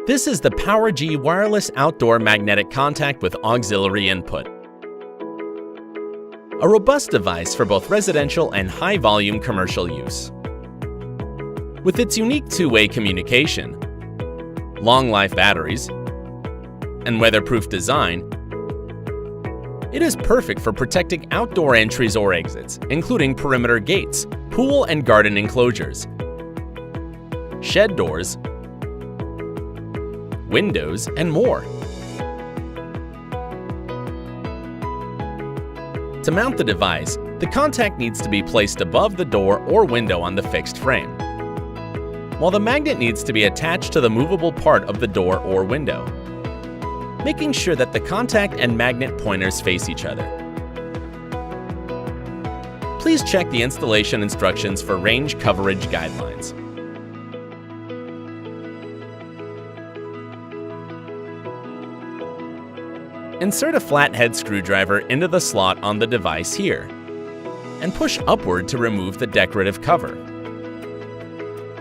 This is the PowerG wireless outdoor magnetic contact with auxiliary input. A robust device for both residential and high-volume commercial use. With its unique two-way communication, long-life batteries, and weatherproof design, it is perfect for protecting outdoor entries or exits, including perimeter gates, pool and garden enclosures, shed doors, windows, and more. To mount the device, the contact needs to be placed above the door or window on the fixed frame, while the magnet needs to be attached to the movable part of the door or window, making sure that the contact and magnet pointers face each other. Please check the installation instructions for range coverage guidelines. Insert a flathead screwdriver into the slot on the device here, and push upward to remove the decorative cover.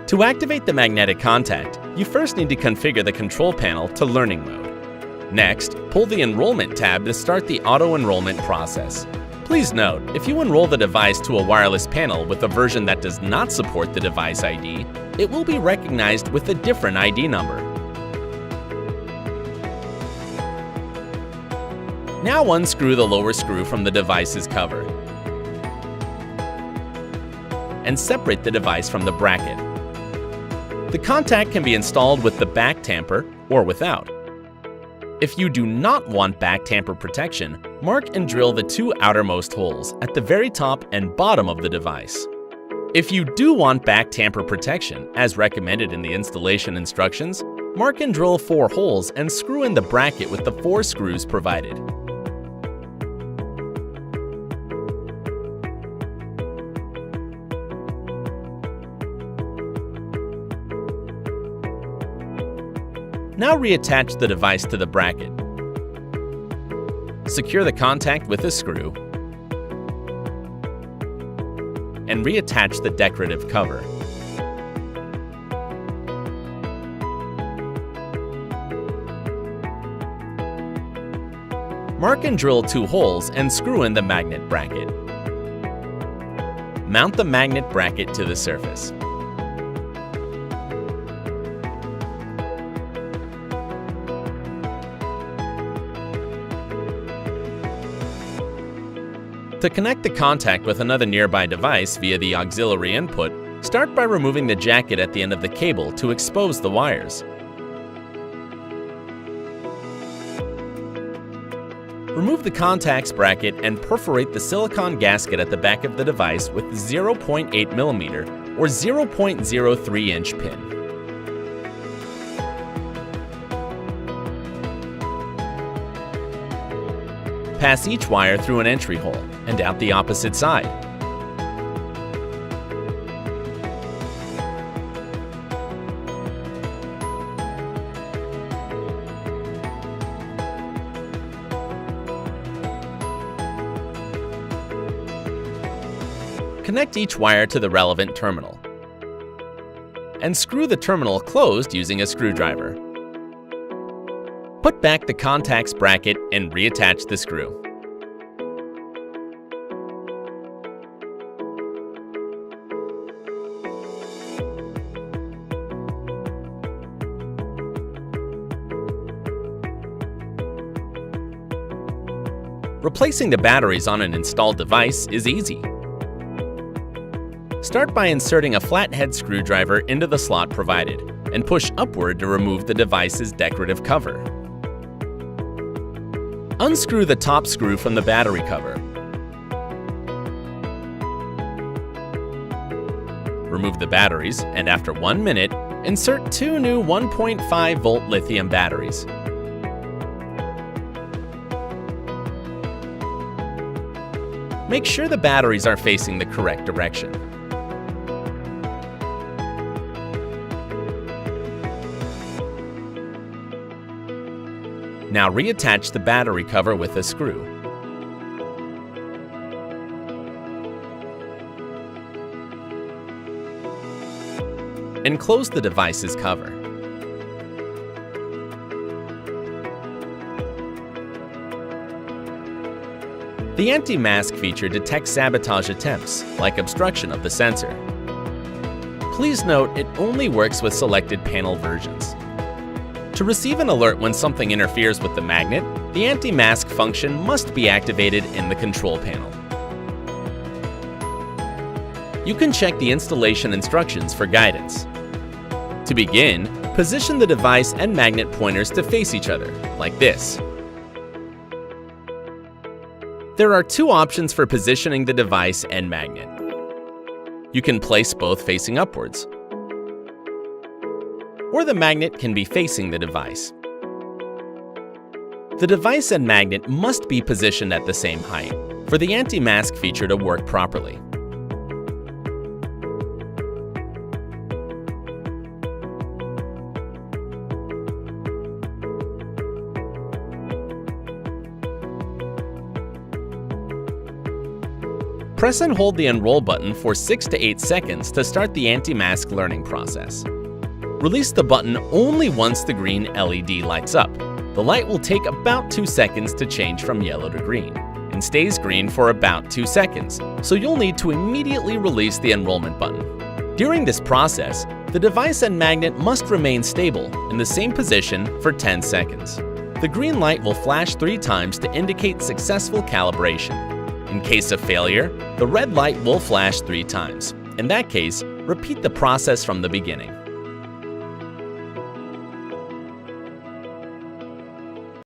To activate the magnetic contact, you first need to configure the control panel to learning mode. Next, pull the Enrollment tab to start the auto-enrollment process. Please note, if you enroll the device to a wireless panel with a version that does not support the device ID, it will be recognized with a different ID number. Now unscrew the lower screw from the device's cover and separate the device from the bracket. The contact can be installed with the back tamper or without. If you do not want back tamper protection, mark and drill the two outermost holes at the very top and bottom of the device. If you do want back tamper protection, as recommended in the installation instructions, mark and drill 4 holes and screw in the bracket with the 4 screws provided. Now reattach the device to the bracket. Secure the contact with a screw and reattach the decorative cover. Mark and drill 2 holes and screw in the magnet bracket. Mount the magnet bracket to the surface. To connect the contact with another nearby device via the auxiliary input, start by removing the jacket at the end of the cable to expose the wires. Remove the contacts bracket and perforate the silicone gasket at the back of the device with the 0.8mm or 0.03-inch pin. Pass each wire through an entry hole and out the opposite side. Connect each wire to the relevant terminal and screw the terminal closed using a screwdriver. Put back the contacts bracket and reattach the screw. Replacing the batteries on an installed device is easy. Start by inserting a flathead screwdriver into the slot provided and push upward to remove the device's decorative cover. Unscrew the top screw from the battery cover. Remove the batteries, and after 1 minute, insert 2 new 1.5-volt lithium batteries. Make sure the batteries are facing the correct direction. Now reattach the battery cover with a screw. And close the device's cover. The anti-mask feature detects sabotage attempts, like obstruction of the sensor. Please note it only works with selected panel versions. To receive an alert when something interferes with the magnet, the anti-mask function must be activated in the control panel. You can check the installation instructions for guidance. To begin, position the device and magnet pointers to face each other, like this. There are two options for positioning the device and magnet. You can place both facing upwards, or the magnet can be facing the device. The device and magnet must be positioned at the same height for the anti-mask feature to work properly. Press and hold the Enroll button for 6 to 8 seconds to start the anti-mask learning process. Release the button only once the green LED lights up. The light will take about 2 seconds to change from yellow to green, and stays green for about 2 seconds, so you'll need to immediately release the enrollment button. During this process, the device and magnet must remain stable in the same position for 10 seconds. The green light will flash 3 times to indicate successful calibration. In case of failure, the red light will flash 3 times. In that case, repeat the process from the beginning.